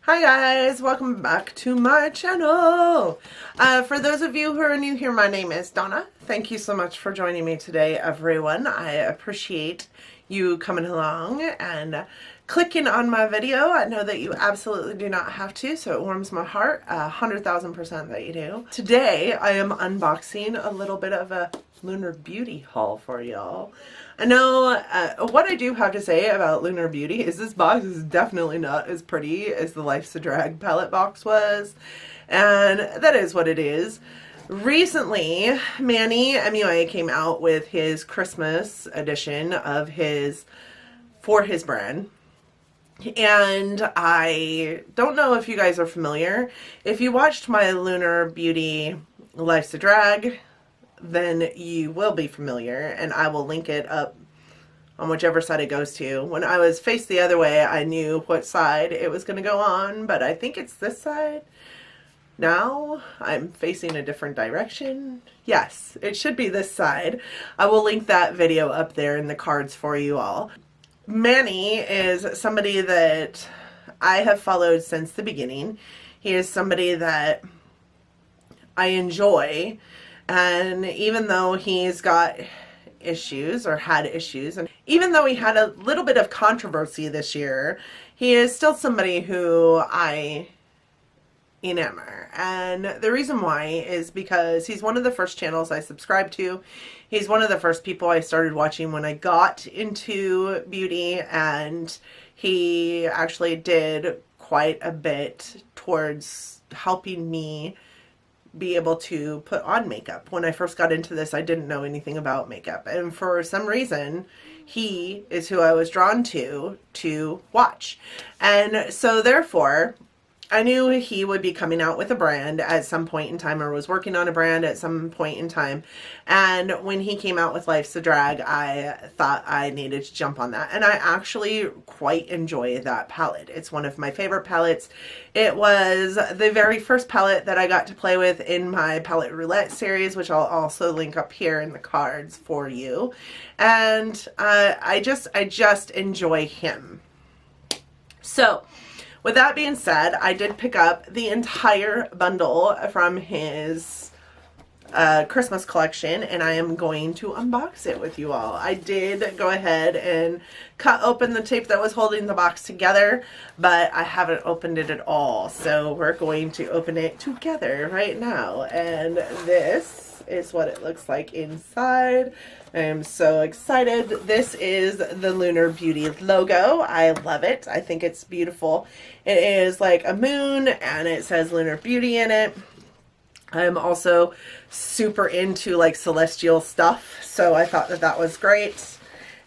Hi guys, welcome back to my channel. For those of you who are new here, my name is Donna. Thank you so much for joining me today, everyone. I appreciate you coming along and clicking on my video. I know that you absolutely do not have to, so it warms my heart 100,000% that you do. Today I am unboxing a little bit of a Lunar Beauty haul for y'all. I know what I do have to say about Lunar Beauty is this box is definitely not as pretty as the Life's a Drag palette box was, and that is what it is. Recently, Manny MUA came out with his Christmas edition of for his brand. And I don't know if you guys are familiar. If you watched my Lunar Beauty Life's a Drag, then you will be familiar, and I will link it up on whichever side it goes to. When I was faced the other way, I knew what side it was going to go on, but I think it's this side. Now I'm facing a different direction. Yes, it should be this side. I will link that video up there in the cards for you all. Manny is somebody that I have followed since the beginning. He is somebody that I enjoy. And even though he's got issues or had issues, and even though he had a little bit of controversy this year, he is still somebody who I enamor. And the reason why is because he's one of the first channels I subscribed to. He's one of the first people I started watching when I got into beauty, and he actually did quite a bit towards helping me be able to put on makeup. When I first got into this, I didn't know anything about makeup, and for some reason he is who I was drawn to watch. And so therefore I knew he would be coming out with a brand at some point in time, or was working on a brand at some point in time. And when he came out with Life's a Drag, I thought I needed to jump on that. And I actually quite enjoy that palette. It's one of my favorite palettes. It was the very first palette that I got to play with in my palette roulette series, which I'll also link up here in the cards for you. And I just enjoy him. So with that being said, I did pick up the entire bundle from his Christmas collection, and I am going to unbox it with you all. I did go ahead and cut open the tape that was holding the box together, but I haven't opened it at all. So we're going to open it together right now, and this is what it looks like inside. I am so excited. This is the Lunar Beauty logo. I love it. I think it's beautiful. It is like a moon, and it says Lunar Beauty in it. I'm also super into like celestial stuff, so I thought that that was great.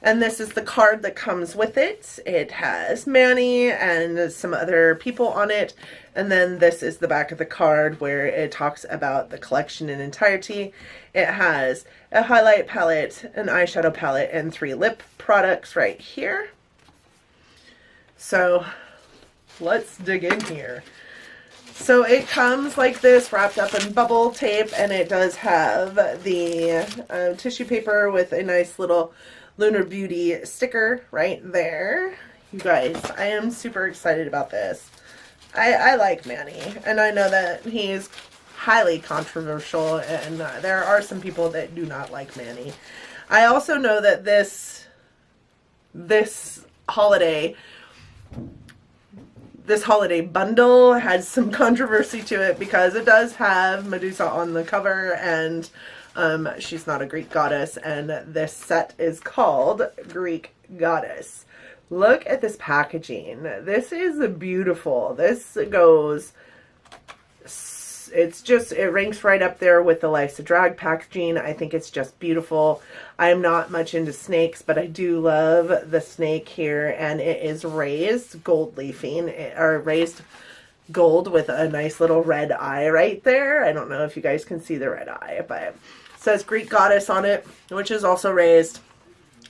And this is the card that comes with it. It has Manny and some other people on it. And then this is the back of the card where it talks about the collection in entirety. It has a highlight palette, an eyeshadow palette, and 3 lip products right here. So let's dig in here. So it comes like this, wrapped up in bubble tape, and it does have the tissue paper with a nice little Lunar Beauty sticker right there. You guys, I am super excited about this. I like Manny, and I know that he is highly controversial, and there are some people that do not like Manny. I also know that this holiday bundle has some controversy to it because it does have Medusa on the cover, and she's not a Greek goddess, and this set is called Greek Goddess. Look at this packaging. This is beautiful. This goes, it ranks right up there with the Life's a Drag packaging. I think it's just beautiful. I'm not much into snakes, but I do love the snake here, and it is raised gold leafing, or raised gold with a nice little red eye right there. I don't know if you guys can see the red eye, but it says Greek Goddess on it, which is also raised.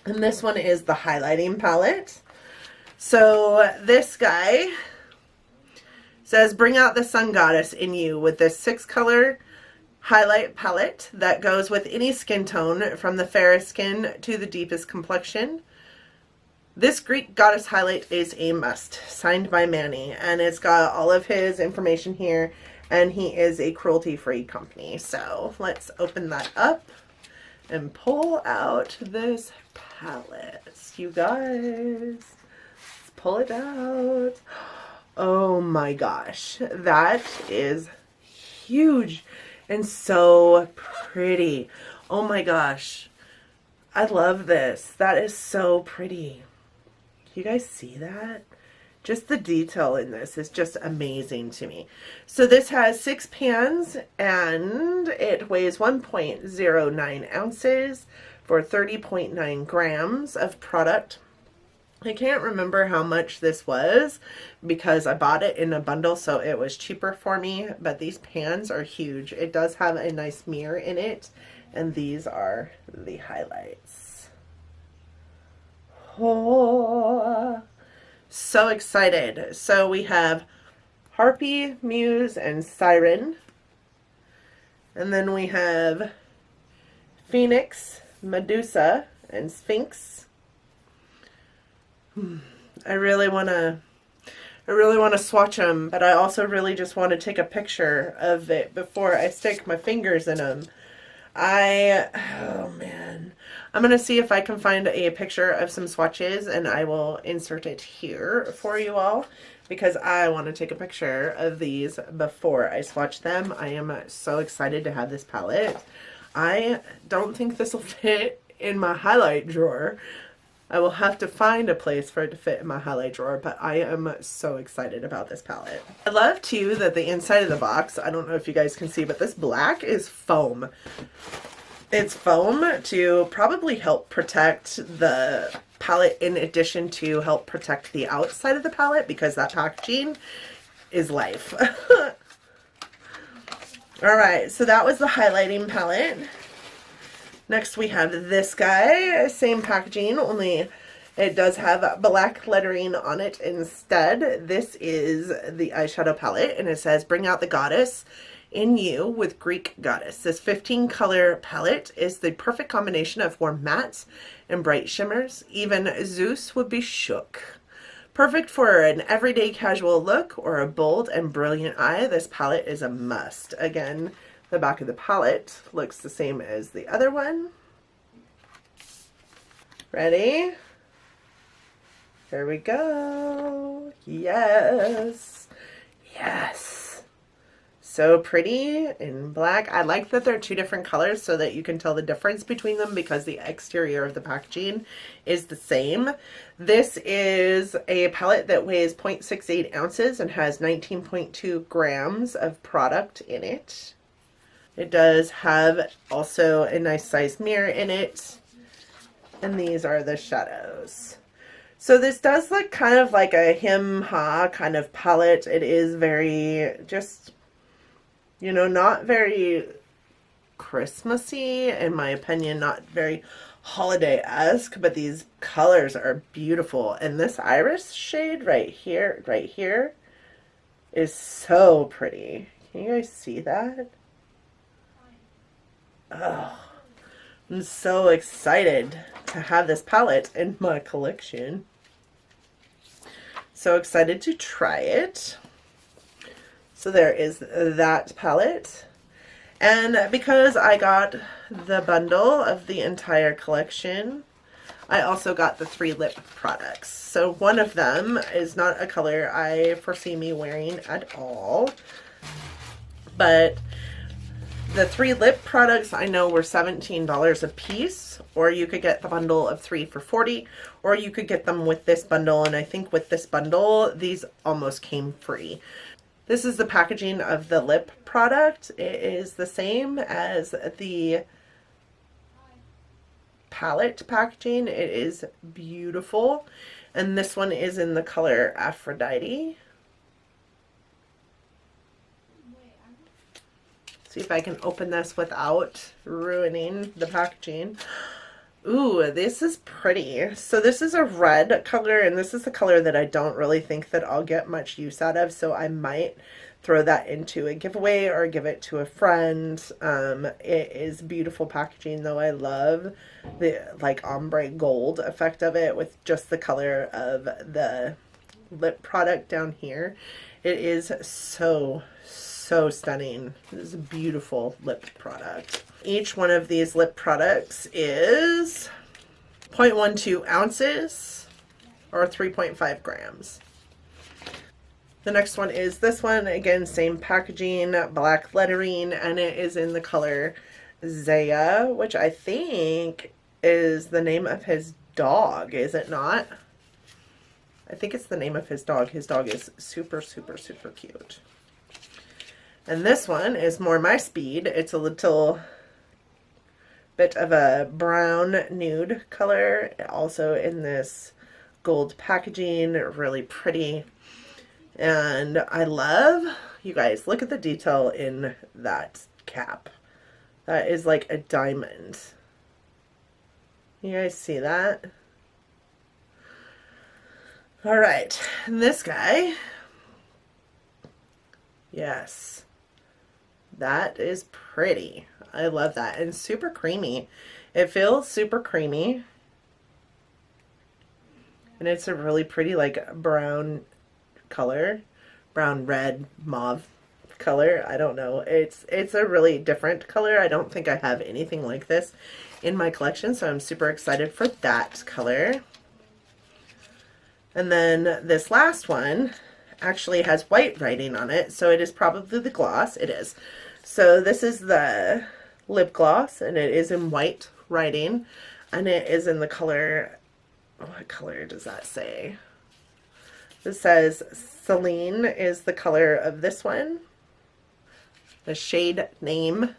And this one is the highlighting palette. So this guy says, bring out the sun goddess in you with this 6-color highlight palette that goes with any skin tone from the fairest skin to the deepest complexion. This Greek Goddess highlight is a must, signed by Manny, and it's got all of his information here, and he is a cruelty-free company. So let's open that up and pull out this palette. You guys, let's pull it out. Oh my gosh, that is huge and so pretty. Oh my gosh, I love this. That is so pretty. You guys see that? Just the detail in this is just amazing to me. So this has 6 pans and it weighs 1.09 ounces for 30.9 grams of product. I can't remember how much this was because I bought it in a bundle, so it was cheaper for me, but these pans are huge. It does have a nice mirror in it, and these are the highlights. Oh, so excited. So we have Harpy, Muse, and Siren. And then we have Phoenix, Medusa, and Sphinx. I really want to swatch them, but I also really just want to take a picture of it before I stick my fingers in them. Oh man. I'm going to see if I can find a picture of some swatches, and I will insert it here for you all because I want to take a picture of these before I swatch them. I am so excited to have this palette. I don't think this will fit in my highlight drawer. I will have to find a place for it to fit in my highlight drawer, but I am so excited about this palette. I love too that the inside of the box, I don't know if you guys can see, but this black is foam. It's foam to probably help protect the palette in addition to help protect the outside of the palette because that packaging is life. Alright, so that was the highlighting palette. Next we have this guy, same packaging, only it does have black lettering on it instead. This is the eyeshadow palette, and it says, "Bring out the goddess in you with Greek Goddess." This 15 color palette is the perfect combination of warm mattes and bright shimmers. Even Zeus would be shook. Perfect for an everyday casual look or a bold and brilliant eye, this palette is a must. Again, the back of the palette looks the same as the other one. Ready? Here we go. Yes. Yes. So pretty in black. I like that they're 2 different colors so that you can tell the difference between them because the exterior of the packaging is the same. This is a palette that weighs 0.68 ounces and has 19.2 grams of product in it. It does have also a nice sized mirror in it. And these are the shadows. So this does look kind of like a him-ha kind of palette. It is very just, you know, not very Christmassy, in my opinion, not very holiday-esque, but these colors are beautiful. And this iris shade right here is so pretty. Can you guys see that? Oh, I'm so excited to have this palette in my collection. So excited to try it. So there is that palette. And because I got the bundle of the entire collection, I also got the 3 lip products. So one of them is not a color I foresee me wearing at all. But the 3 lip products I know were $17 a piece, or you could get the bundle of 3 for $40, or you could get them with this bundle, and I think with this bundle, these almost came free. This is the packaging of the lip product. It is the same as the palette packaging. It is beautiful, and this one is in the color Aphrodite. See if I can open this without ruining the packaging. Ooh, this is pretty. So this is a red color, and this is the color that I don't really think that I'll get much use out of, so I might throw that into a giveaway or give it to a friend. It is beautiful packaging, though. I love the like ombre gold effect of it with just the color of the lip product down here. It is so stunning. This is a beautiful lip product. Each one of these lip products is 0.12 ounces or 3.5 grams. The next one is this one. Again, same packaging, black lettering, and it is in the color Zaya, which I think is the name of his dog, is it not? I think it's the name of his dog. His dog is super cute. And this one is more my speed. It's a little bit of a brown nude color, also in this gold packaging, really pretty. And I love, you guys, look at the detail in that cap. That is like a diamond. You guys see that? All right, and this guy, yes, that is pretty. I love that, and super creamy. It feels super creamy, and it's a really pretty like brown color, brown, red, mauve color. I don't know. It's a really different color. I don't think I have anything like this in my collection, so I'm super excited for that color. And then this last one actually has white writing on it, so it is probably the gloss. It is. So this is the lip gloss, and it is in white writing, and it is in the color, what color does that say? It says Celine is the color of this one. The shade name.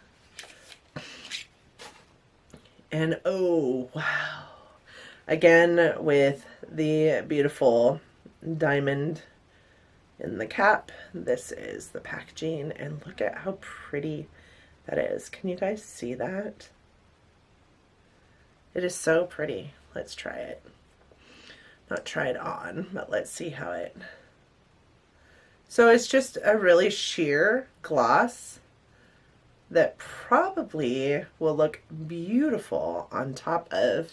And oh, wow. Again, with the beautiful diamond in the cap. This is the packaging, and look at how pretty that is. Can you guys see that? It is so pretty. Let's try it. Not try it on, but let's see how it... So it's just a really sheer gloss that probably will look beautiful on top of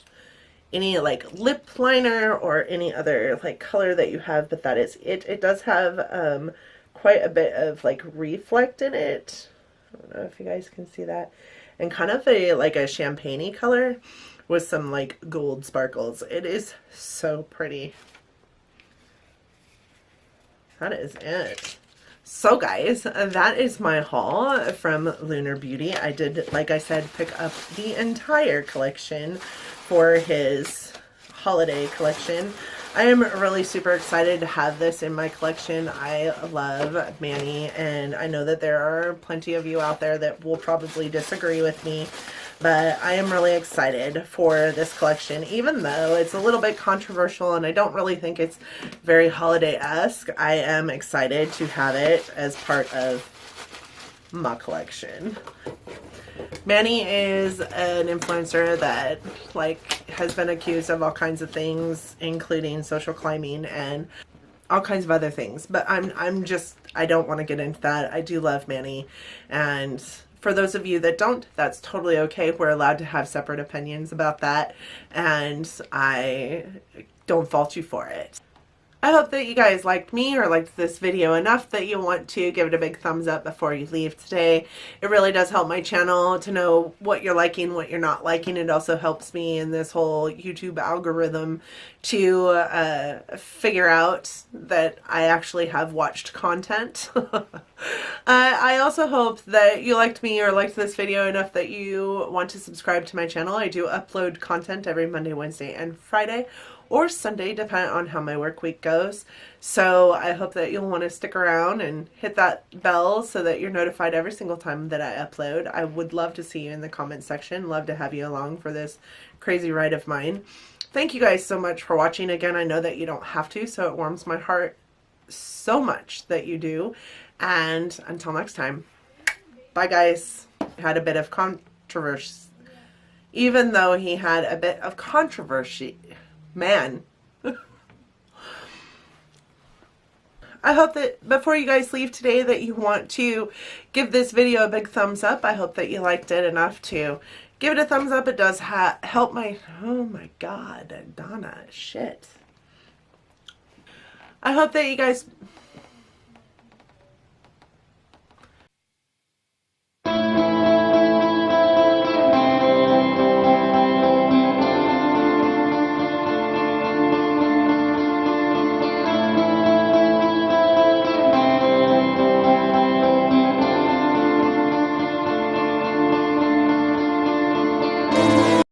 any like lip liner or any other like color that you have, but that is it. It does have quite a bit of like reflect in it. I don't know if you guys can see that. And kind of a like a champagne-y color with some like gold sparkles. It is so pretty. That is it. So guys, that is my haul from Lunar Beauty. I did, like I said, pick up the entire collection for his holiday collection. I am really super excited to have this in my collection. I love Manny, and I know that there are plenty of you out there that will probably disagree with me, but I am really excited for this collection, even though it's a little bit controversial and I don't really think it's very holiday-esque. I am excited to have it as part of my collection. Manny is an influencer that like has been accused of all kinds of things, including social climbing and all kinds of other things. But I don't want to get into that. I do love Manny, and for those of you that don't, that's totally okay. We're allowed to have separate opinions about that, and I don't fault you for it. I hope that you guys liked me or liked this video enough that you want to give it a big thumbs up before you leave today. It really does help my channel to know what you're liking, what you're not liking. It also helps me in this whole YouTube algorithm to figure out that I actually have watched content. I also hope that you liked me or liked this video enough that you want to subscribe to my channel. I do upload content every Monday, Wednesday, and Friday, or Sunday, depending on how my work week goes. So I hope that you'll want to stick around and hit that bell so that you're notified every single time that I upload. I would love to see you in the comment section. Love to have you along for this crazy ride of mine. Thank you guys so much for watching. Again, I know that you don't have to, so it warms my heart so much that you do. And until next time, bye guys. Had a bit of controversy. Even though he had a bit of controversy, man, I hope that before you guys leave today that you want to give this video a big thumbs up. I hope that you liked it enough to give it a thumbs up. It does help my, oh my God, Donna, shit. I hope that you guys